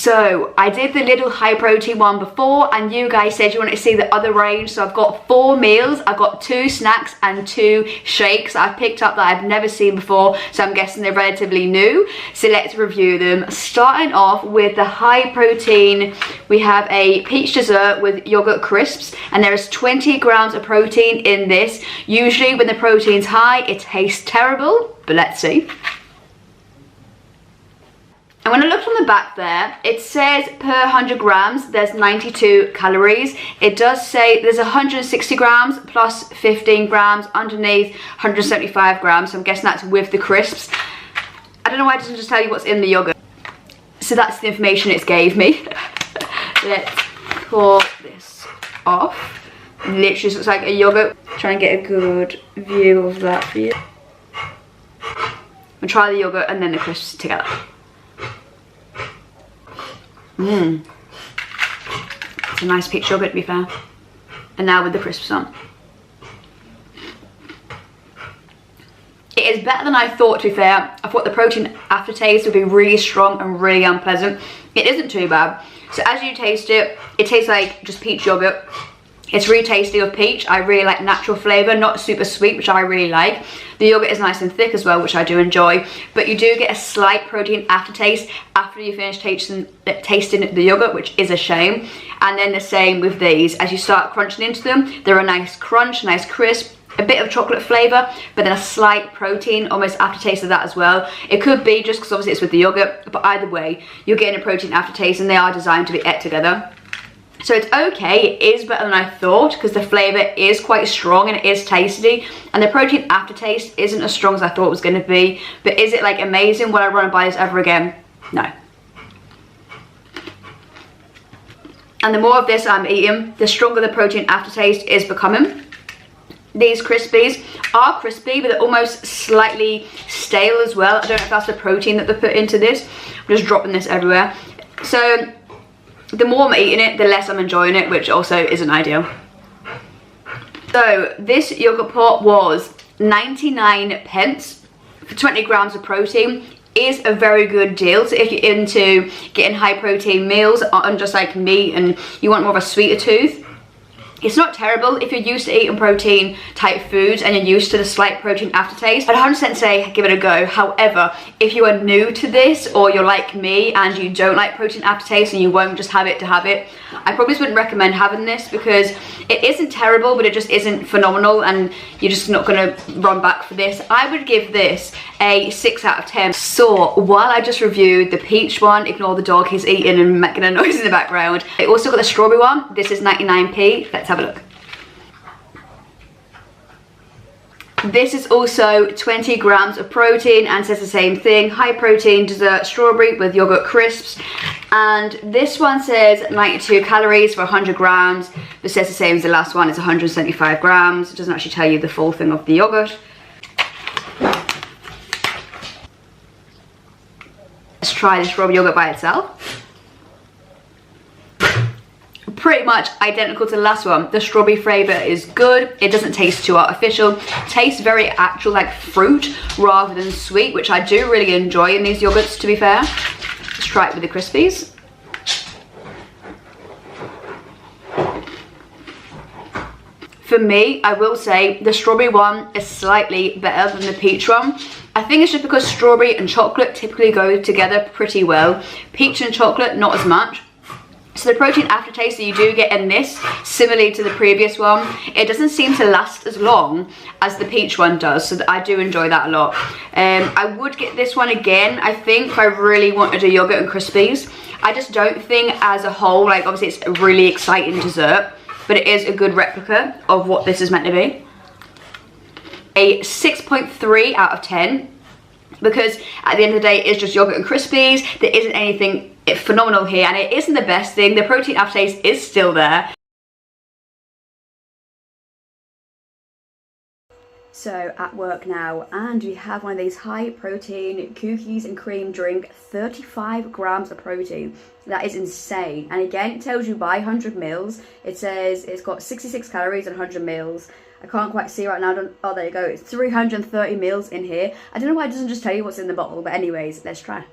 So I did the Lidl high protein one before, and you guys said you wanted to see the other range. So I've got 4 meals, I've got 2 snacks and 2 shakes I've picked up that I've never seen before, so I'm guessing they're relatively new. So let's review them. Starting off with the high protein, we have a peach dessert with yogurt crisps, and there is 20 grams of protein in this. Usually when the protein's high, it tastes terrible, but let's see. And when I looked on the back there, it says per 100 grams, there's 92 calories. It does say there's 160 grams plus 15 grams underneath 175 grams. So I'm guessing that's with the crisps. I don't know why it doesn't just tell you what's in the yogurt. So that's the information it's gave me. Let's pour this off. Literally looks like a yogurt. Try and get a good view of that for you. I'll try the yogurt and then the crisps together. It's a nice peach yogurt, to be fair. And now with the crisps on. It is better than I thought, to be fair. I thought the protein aftertaste would be really strong and really unpleasant. It isn't too bad. So as you taste it, it tastes like just peach yogurt. It's really tasty of peach. I really like natural flavour, not super sweet, which I really like. The yogurt is nice and thick as well, which I do enjoy. But you do get a slight protein aftertaste after you finish tasting the yogurt, which is a shame. And then the same with these. As you start crunching into them, they're a nice crunch, nice crisp, a bit of chocolate flavour, but then a slight protein, almost aftertaste of that as well. It could be just because obviously it's with the yogurt, but either way, you're getting a protein aftertaste, and they are designed to be ate together. So it's okay, it is better than I thought because the flavour is quite strong and it is tasty, and the protein aftertaste isn't as strong as I thought it was going to be. But is it like amazing? Will I run and buy this ever again? No. And the more of this I'm eating, the stronger the protein aftertaste is becoming. These crispies are crispy, but they're almost slightly stale as well. I don't know if that's the protein that they put into this. I'm just dropping this everywhere. So the more I'm eating it, the less I'm enjoying it, which also isn't ideal. So this yogurt pot was 99 pence for 20 grams of protein. Is a very good deal. So if you're into getting high protein meals on just like meat and you want more of a sweeter tooth, it's not terrible if you're used to eating protein type foods and you're used to the slight protein aftertaste. I'd 100% say give it a go. However, if you are new to this or you're like me and you don't like protein aftertaste and you won't just have it to have it, I probably wouldn't recommend having this because it isn't terrible, but it just isn't phenomenal and you're just not going to run back for this. I would give this a 6 out of 10. So while I just reviewed the peach one, ignore the dog, he's eating and making a noise in the background. I also got the strawberry one. This is 99p. Let's have a look. This is also 20 grams of protein and says the same thing. High protein dessert strawberry with yogurt crisps. And this one says 92 calories for 100 grams. It says the same as the last one. It's 175 grams. It doesn't actually tell you the full thing of the yogurt. Let's try the strawberry yogurt by itself. Pretty much identical to the last one. The strawberry flavour is good. It doesn't taste too artificial. Tastes very actual, like fruit rather than sweet, which I do really enjoy in these yogurts, to be fair. Let's try it with the crispies. For me, I will say the strawberry one is slightly better than the peach one. I think it's just because strawberry and chocolate typically go together pretty well. Peach and chocolate, not as much. So the protein aftertaste that you do get in this, similarly to the previous one, it doesn't seem to last as long as the peach one does, so I do enjoy that a lot. I would get this one again, I think, if I really wanted a yogurt and crispies. I just don't think as a whole, like obviously it's a really exciting dessert, but it is a good replica of what this is meant to be. A 6.3 out of 10. Because at the end of the day, it's just yogurt and crispies. There isn't anything phenomenal here, and it isn't the best thing. The protein aftertaste is still there. So at work now, and we have one of these high protein cookies and cream drink, 35 grams of protein. That is insane. And again, it tells you by 100 mils. It says it's got 66 calories and 100 mils. I can't quite see right now. Oh, there you go. It's 330 mils in here. I don't know why it doesn't just tell you what's in the bottle, but anyways, let's try.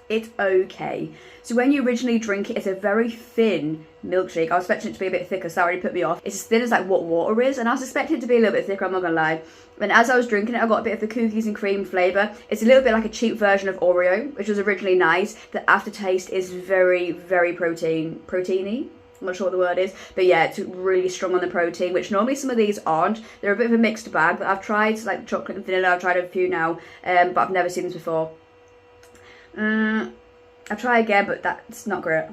it's okay. So when you originally drink it, it's a very thin milkshake. I was expecting it to be a bit thicker, so that already put me off. It's as thin as like what water is, and I was expecting it to be a little bit thicker, I'm not gonna lie. And as I was drinking it, I got a bit of the cookies and cream flavour. It's a little bit like a cheap version of Oreo, which was originally nice. The aftertaste is very, very proteiny. I'm not sure what the word is, but yeah, it's really strong on the protein, which normally some of these aren't. They're a bit of a mixed bag, but I've tried like chocolate and vanilla. I've tried a few now, but I've never seen this before. I'll try again, but that's not great.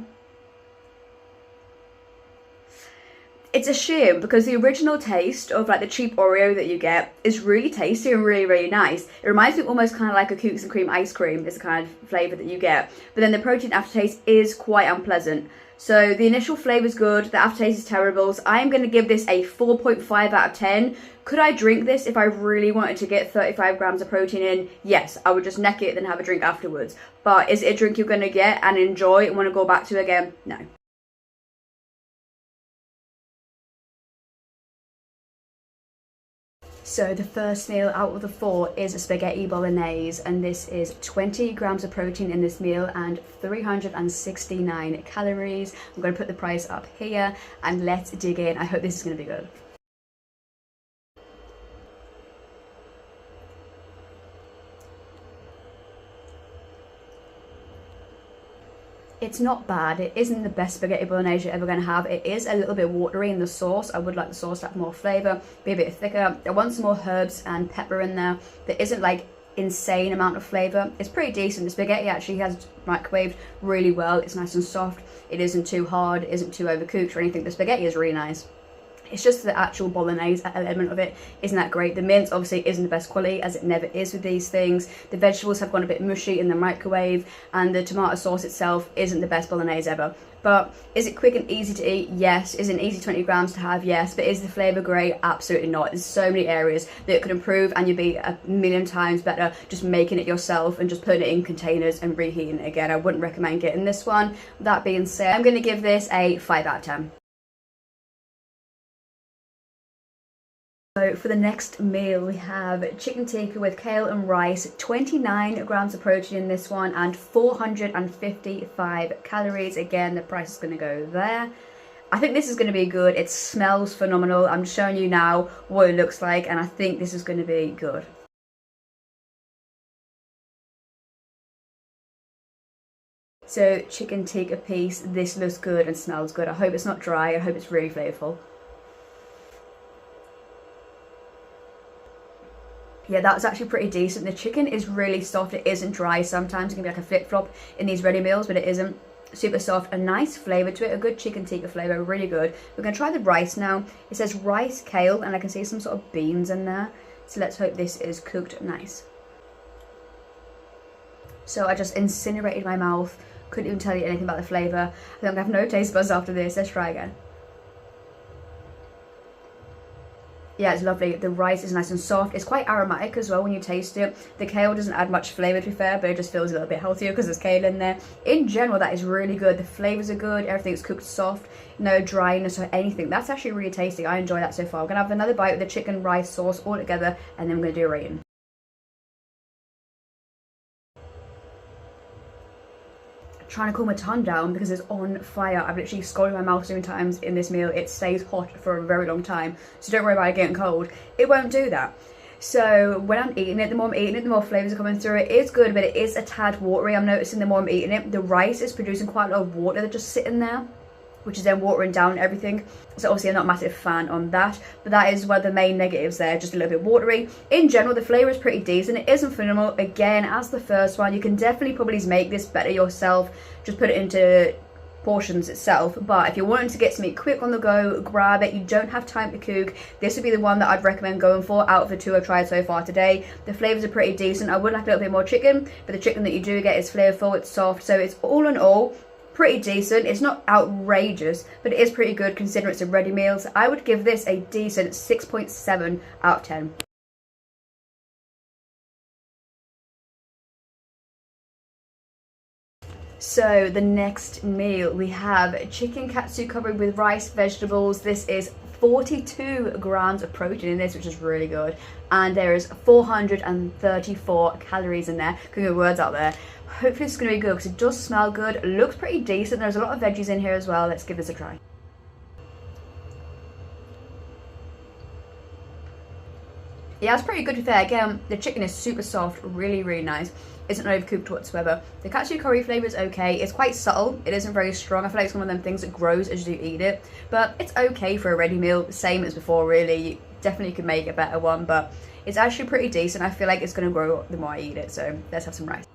It's a shame because the original taste of like the cheap Oreo that you get is really tasty and really, really nice. It reminds me almost kind of like a cookies and cream ice cream is the kind of flavour that you get. But then the protein aftertaste is quite unpleasant. So the initial flavour is good, the aftertaste is terrible. So I am going to give this a 4.5 out of 10. Could I drink this if I really wanted to get 35 grams of protein in? Yes, I would just neck it and have a drink afterwards. But is it a drink you're going to get and enjoy and want to go back to again? No. So the first meal out of the 4 is a spaghetti bolognese, and this is 20 grams of protein in this meal and 369 calories. I'm going to put the price up here and let's dig in. I hope this is going to be good. It's not bad. It isn't the best spaghetti bolognese you're ever going to have. It is a little bit watery in the sauce. I would like the sauce to have more flavour, be a bit thicker. I want some more herbs and pepper in there. There isn't like insane amount of flavour. It's pretty decent. The spaghetti actually has microwaved really well. It's nice and soft. It isn't too hard. It isn't too overcooked or anything. The spaghetti is really nice. It's just the actual bolognese element of it isn't that great. The mince obviously isn't the best quality, as it never is with these things. The vegetables have gone a bit mushy in the microwave, and the tomato sauce itself isn't the best bolognese ever. But is it quick and easy to eat? Yes. Is it an easy 20 grams to have? Yes. But is the flavour great? Absolutely not. There's so many areas that it could improve, and you'd be a million times better just making it yourself and just putting it in containers and reheating it again. I wouldn't recommend getting this one. That being said, I'm going to give this a 5 out of 10. So for the next meal, we have chicken tikka with kale and rice, 29 grams of protein in this one and 455 calories. Again, the price is going to go there. I think this is going to be good. It smells phenomenal. I'm showing you now what it looks like, and I think this is going to be good. So chicken tikka piece, this looks good and smells good. I hope it's not dry. I hope it's really flavourful. Yeah, that was actually pretty decent. The chicken is really soft. It isn't dry. Sometimes it can be like a flip-flop in these ready meals, but it isn't. Super soft, a nice flavour to it, a good chicken tikka flavour, really good. We're going to try the rice now. It says rice, kale, and I can see some sort of beans in there. So let's hope this is cooked nice. So I just incinerated my mouth. Couldn't even tell you anything about the flavour. I think I have no taste buds after this. Let's try again. Yeah, it's lovely. The rice is nice and soft. It's quite aromatic as well when you taste it. The kale doesn't add much flavour, to be fair, but it just feels a little bit healthier because there's kale in there. In general, that is really good. The flavours are good. Everything's cooked soft. No dryness or anything. That's actually really tasty. I enjoy that so far. I'm going to have another bite with the chicken rice sauce all together, and then I'm going to do a rating. Trying to cool my tongue down because it's on fire. I've literally scalded my mouth so many times in this meal. It stays hot for a very long time, so don't worry about it getting cold. It won't do that. So when I'm eating it, the more I'm eating it, the more flavours are coming through. It is good, but it is a tad watery. I'm noticing the more I'm eating it, the rice is producing quite a lot of water that's just sitting there, which is then watering down everything. So obviously I'm not a massive fan on that, but that is one of the main negatives there, just a little bit watery. In general, the flavour is pretty decent. It isn't phenomenal. Again, as the first one, you can definitely probably make this better yourself. Just put it into portions itself. But if you're wanting to get something quick on the go, grab it. You don't have time to cook. This would be the one that I'd recommend going for out of the 2 I've tried so far today. The flavours are pretty decent. I would like a little bit more chicken, but the chicken that you do get is flavourful, it's soft. So it's all in all pretty decent. It's not outrageous, but it is pretty good considering it's a ready meal. So I would give this a decent 6.7 out of 10. So the next meal, we have chicken katsu covered with rice, vegetables. This is 42 grams of protein in this, which is really good, and there is 434 calories in there. Couldn't get words out there, Hopefully it's going to be good because it does smell good. It looks pretty decent. There's a lot of veggies in here as well. Let's give this a try. Yeah, it's pretty good to be fair. Again, the chicken is super soft, really, really nice. Isn't overcooked whatsoever. The katsu curry flavour is okay. It's quite subtle. It isn't very strong. I feel like it's one of them things that grows as you eat it. But it's okay for a ready meal. Same as before, really. You definitely could make a better one, but it's actually pretty decent. I feel like it's going to grow the more I eat it. So let's have some rice.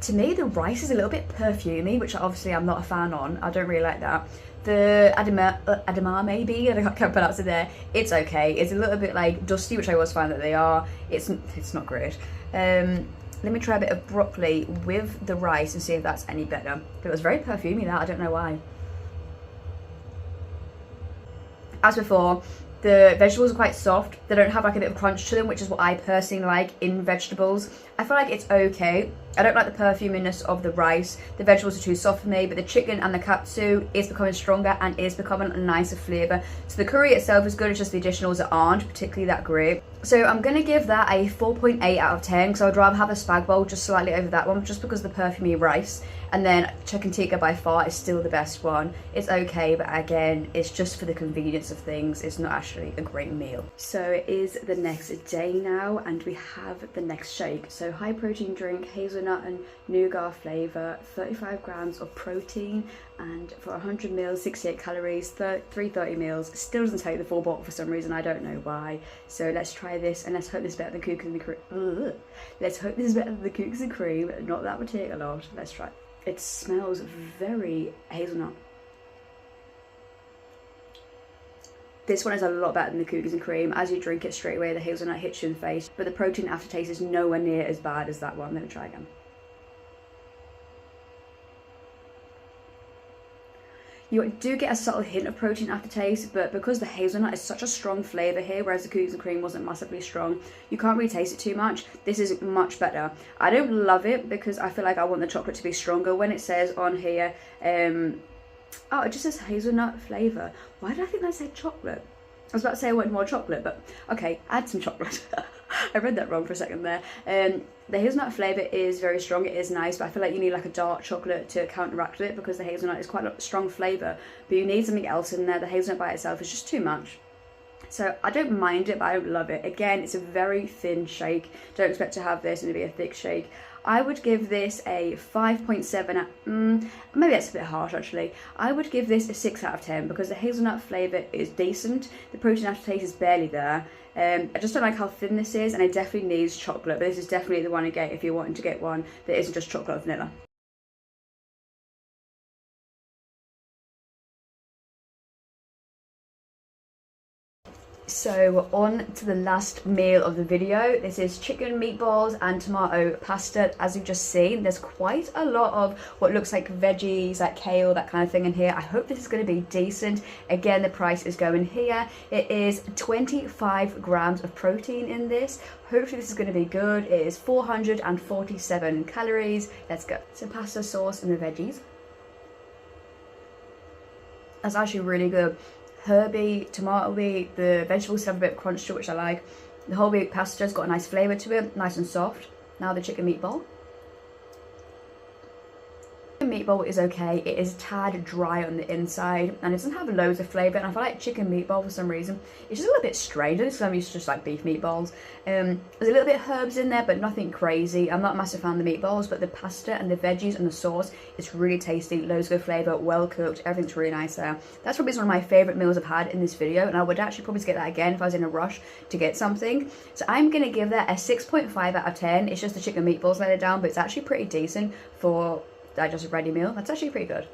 To me, the rice is a little bit perfumey, which obviously I'm not a fan on. I don't really like that. The adama maybe, I can't pronounce it there. It's okay. It's a little bit like dusty, which I always find that they are. It's not great. Let me try a bit of broccoli with the rice and see if that's any better. But it was very perfumey, that. I don't know why. As before, the vegetables are quite soft. They don't have like a bit of crunch to them, which is what I personally like in vegetables. I feel like it's okay. I don't like the perfuminess of the rice. The vegetables are too soft for me, but the chicken and the katsu is becoming stronger and is becoming a nicer flavour. So the curry itself is good, it's just the additionals that aren't particularly that great. So I'm going to give that a 4.8 out of 10 because I would rather have a spag bowl just slightly over that one, just because of the perfumey rice. And then chicken tikka by far is still the best one. It's okay, but again, it's just for the convenience of things. It's not actually a great meal. So it is the next day now, and we have the next shake. So high protein drink, hazelnut and nougat flavour, 35 grams of protein, and for 100 mils, 68 calories, 330 mils. Still doesn't take the full bottle for some reason, I don't know why. So let's try this, and let's hope this is better than cookies and cream. Let's hope this is better than the cookies and cream. Not that would take a lot. Let's try. It smells very hazelnut. This one is a lot better than the cookies and cream. As you drink it straight away, the hazelnut hits you in the face, but the protein aftertaste is nowhere near as bad as that one. Let me try again. You do get a subtle hint of protein aftertaste, but because the hazelnut is such a strong flavour here, whereas the cookies and cream wasn't massively strong, you can't really taste it too much. This is much better. I don't love it because I feel like I want the chocolate to be stronger. When it says on here, oh, it just says hazelnut flavour. Why did I think that said chocolate? I was about to say I wanted more chocolate, but okay, add some chocolate. I read that wrong for a second there. The hazelnut flavour is very strong, it is nice, but I feel like you need like a dark chocolate to counteract it because the hazelnut is quite a strong flavour, but you need something else in there. The hazelnut by itself is just too much. So I don't mind it, but I don't love it. Again, it's a very thin shake. Don't expect to have this and to be a thick shake. I would give this a 5.7 maybe that's a bit harsh actually. I would give this a 6 out of 10 because the hazelnut flavour is decent. The protein aftertaste is barely there. I just don't like how thin this is, and it definitely needs chocolate, but this is definitely the one to get if you're wanting to get one that isn't just chocolate or vanilla. So on to the last meal of the video. This is chicken meatballs and tomato pasta. As you've just seen, there's quite a lot of what looks like veggies, like kale, that kind of thing in here. I hope this is going to be decent. Again, the price is going here. It is 25 grams of protein in this. Hopefully this is going to be good. It is 447 calories. Let's go. So pasta sauce and the veggies. That's actually really good. Herby, tomatoey, the vegetables have a bit of crunch to it, which I like. The whole wheat pasta's got a nice flavour to it, nice and soft. Now the chicken meatball. The meatball is okay. It is a tad dry on the inside and it doesn't have loads of flavour, and I feel like chicken meatball for some reason it's just a little bit strange. Because I'm used to just like beef meatballs. There's a little bit of herbs in there, but nothing crazy. I'm not a massive fan of the meatballs, but the pasta and the veggies and the sauce, it's really tasty, loads of good flavour, well cooked, everything's really nice there. That's probably one of my favourite meals I've had in this video, and I would actually probably get that again if I was in a rush to get something. So I'm going to give that a 6.5 out of 10. It's just the chicken meatballs let it down, but it's actually pretty decent for just a ready meal. That's actually pretty good.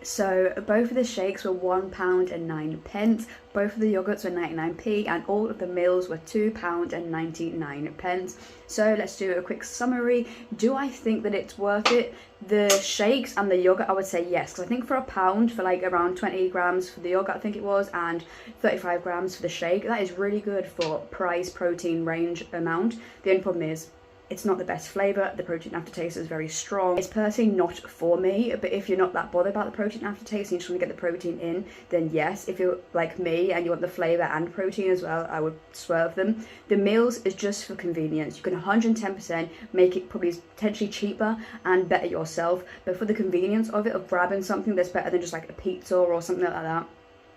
So both of the shakes were £1.09, both of the yogurts were 99p, and all of the meals were £2.99. So let's do a quick summary. Do I think that it's worth it? The shakes and the yogurt, I would say yes, because I think for £1 for like around 20 grams for the yogurt, I think it was, and 35 grams for the shake, that is really good for price protein range amount. The only problem is it's not the best flavour. The protein aftertaste is very strong. It's personally not for me, but if you're not that bothered about the protein aftertaste and you just want to get the protein in, then yes. If you're like me and you want the flavour and protein as well, I would swerve them. The meals is just for convenience. You can 110% make it probably potentially cheaper and better yourself, but for the convenience of it, of grabbing something that's better than just like a pizza or something like that,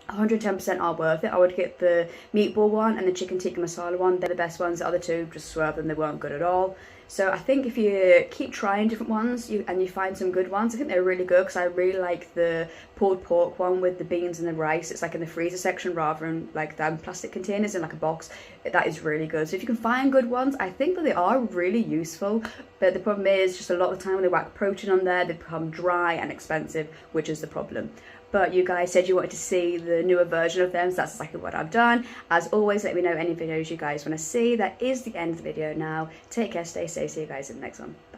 110% are worth it. I would get the meatball one and the chicken tikka masala one. They're the best ones. The other two, just swerve them. They weren't good at all. So I think if you keep trying different ones and you find some good ones, I think they're really good, because I really like the pulled pork one with the beans and the rice. It's like in the freezer section rather than like them plastic containers in like a box. That is really good. So if you can find good ones, I think that they are really useful. But the problem is just a lot of the time when they whack protein on there, they become dry and expensive, which is the problem. But you guys said you wanted to see the newer version of them, so that's exactly what I've done. As always, let me know any videos you guys want to see. That is the end of the video now. Take care, stay safe, see you guys in the next one. Bye.